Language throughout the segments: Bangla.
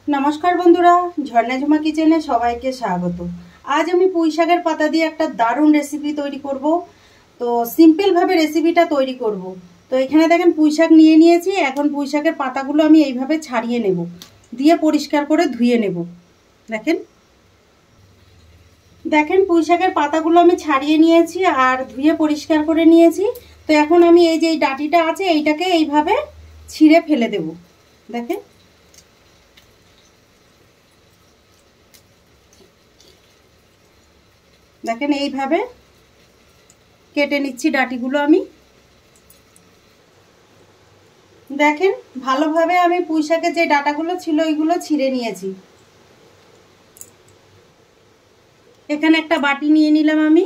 नमस्कार बंधुरा झर्णा झुमा किचेने सबाइके स्वागत। आज आमी पुई शाकेर पाता दिए एक दारुण रेसिपि तैरी करब। तो सिम्पल भावे रेसिपिटा तैरी करब। तो एखाने देखें पुई शाक निये नियेछि। एखन पुई शाकेर पातागुलो आमी एइभावे छाड़िये नेब, दिए परिष्कार करे धुए नेब। देखें पुई शाकेर पातागुलो आमी छाड़िये नियेछि आर धुए परिष्कार करे नियेछि। तो एखन आमी एइ जे डाटिटा आछे एइटाके एइभावे छिड़े फेले देब। देखें देखें এইভাবে কেটে নিচ্ছি ডাটিগুলো আমি। দেখেন ভালোভাবে আমি পুঁই শাকের যে ডাটাগুলো ছিল এইগুলো ছিঁড়ে নিয়েছি। এখানে একটা বাটি নিয়ে নিলাম আমি।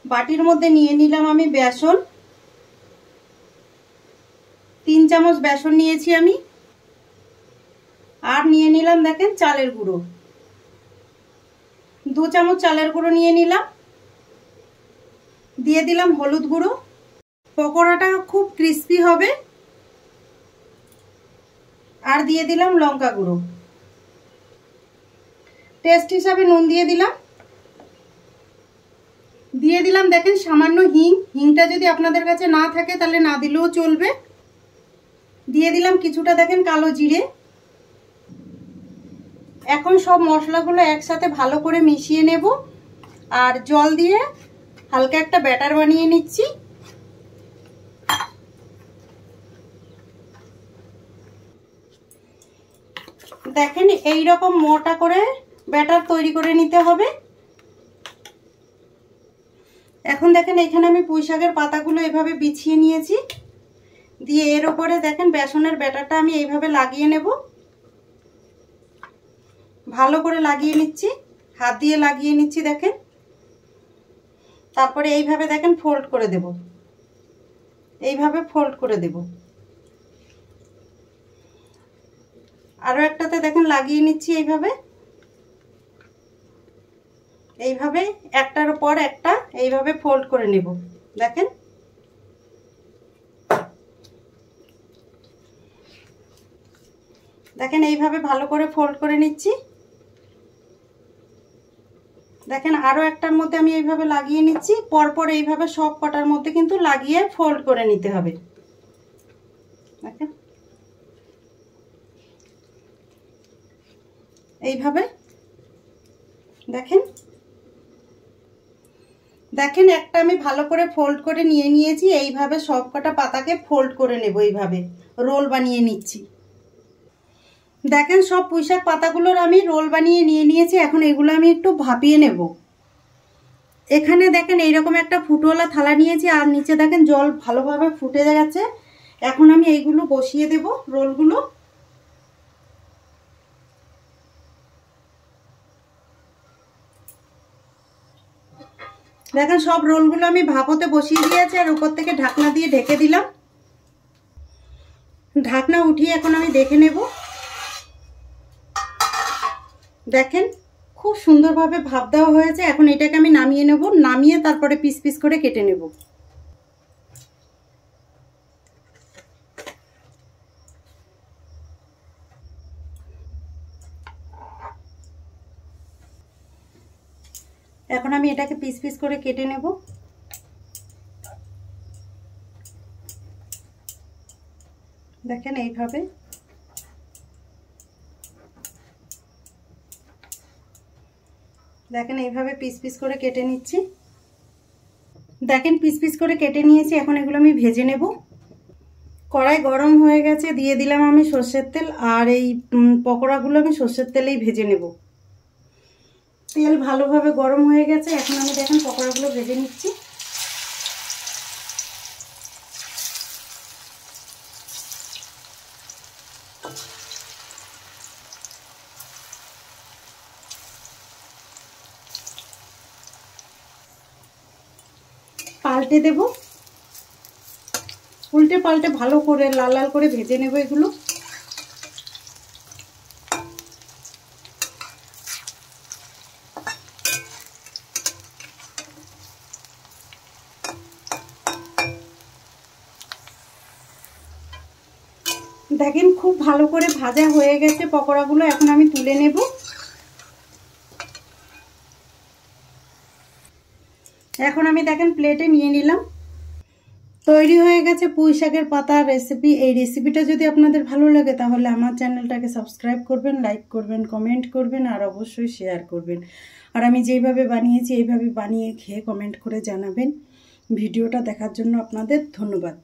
বাটির মধ্যে নিয়ে নিলাম আমি বেসন, 3 চামচ বেসন নিয়েছি আমি। আর নিয়ে নিলাম দেখেন চালের গুঁড়ো, 2 চামচ চালের গুঁড়ো নিয়ে নিলাম। দিয়ে দিলাম হলুদ গুঁড়ো। পকোড়াটা খুব ক্রিস্পি হবে। আর দিয়ে দিলাম লঙ্কা গুঁড়ো। টেস্ট হিসাবে নুন দিয়ে দিলাম। দিয়ে দিলাম দেখেন সামান্য হিং। হিংটা যদি আপনাদের কাছে না থাকে তাহলে না দিলেও চলবে। দিয়ে দিলাম কিছুটা দেখেন কালো জিরে। এখন সব মশলাগুলো একসাথে ভালো করে মিশিয়ে নেব আর জল দিয়ে হালকা একটা ব্যাটার বানিয়ে নিচ্ছি। দেখেন এই রকম মোটা করে ব্যাটার তৈরি করে নিতে হবে। এখন দেখেন এখানে আমি পুঁই শাকের পাতাগুলো এভাবে বিছিয়ে নিয়েছি। দিয়ে এর উপরে দেখেন বেসনের ব্যাটারটা আমি এইভাবে লাগিয়ে নেব। ভালো করে লাগিয়ে নিচ্ছি, হাত দিয়ে লাগিয়ে নিচ্ছি দেখেন। তারপরে এইভাবে দেখেন ফোল্ড করে দেব, এইভাবে ফোল্ড করে দেব। আরো একটাতে দেখেন লাগিয়ে নিচ্ছি এইভাবে। এইভাবে একটার পর একটা এইভাবে ফোল্ড করে নেব। দেখেন দেখেন এইভাবে ভালো করে ফোল্ড করে নিচ্ছি। দেখেন আরো একটার মধ্যে আমি এইভাবে লাগিয়ে নিচ্ছি। পরপর এইভাবে সব কটার মধ্যে কিন্তু লাগিয়ে ফোল্ড করে নিতে হবে। দেখেন এইভাবে দেখেন দেখেন একটা আমি ভালো করে ফোল্ড করে নিয়ে নিয়েছি। এইভাবে সব কটা পাতাকে ফোল্ড করে নেব, এইভাবে রোল বানিয়ে নিচ্ছি। দেখেন সব পুঁই শাক পাতাগুলোর আমি রোল বানিয়ে নিয়ে নিয়েছি। এখন এগুলো আমি একটু ভাপিয়ে নেব। এখানে দেখেন এইরকম একটা ফুটওয়ালা থালা নিয়েছি আর নিচে দেখেন জল ভালোভাবে ফুটে গেছে। এখন আমি এইগুলো বসিয়ে দেব রোলগুলো। দেখেন সব রোলগুলো আমি ভাপতে বসিয়ে দিয়েছি আর উপর থেকে ঢাকনা দিয়ে ঢেকে দিলাম। ঢাকনা উঠিয়ে এখন আমি দেখে নেব। দেখেন খুব সুন্দরভাবে ভাপ দেওয়া হয়েছে। এখন এটাকে আমি নামিয়ে নেব, নামিয়ে তারপরে পিস পিস করে কেটে নেব। এখন আমি এটাকে পিস পিস করে কেটে নেব। দেখেন এইভাবে দেখেন এইভাবে পিস পিস করে কেটে নিচ্ছি। দেখেন পিস পিস করে কেটে নিয়েছি। এখন এগুলো আমি ভেজে নেব। কড়াই গরম হয়ে গেছে, দিয়ে দিলাম আমি সরষের তেল। আর এই পকোড়াগুলো আমি সরষের তেলেই ভেজে নেব। তেল ভালোভাবে গরম হয়ে গেছে। এখন আমি দেখেন পকোড়াগুলো ভেজে নিচ্ছি। পাল্টে দেব, উল্টে পাল্টে ভালো করে লাল লাল করে ভেজে নেব এগুলো। দেখেন খুব ভালো করে ভাজা হয়ে গেছে পকোড়াগুলো। এখন আমি তুলে নেব। এখন আমি দেখেন প্লেটে নিয়ে নিলাম। তৈরি হয়ে গেছে পুঁই শাকের পাতার রেসিপি। এই রেসিপিটা যদি আপনাদের ভালো লাগে তাহলে আমার চ্যানেলটাকে সাবস্ক্রাইব করবেন, লাইক করবেন, কমেন্ট করবেন আর অবশ্যই শেয়ার করবেন। আর আমি যেইভাবে বানিয়েছি এইভাবে বানিয়ে খেয়ে কমেন্ট করে জানাবেন। ভিডিওটা দেখার জন্য আপনাদের ধন্যবাদ।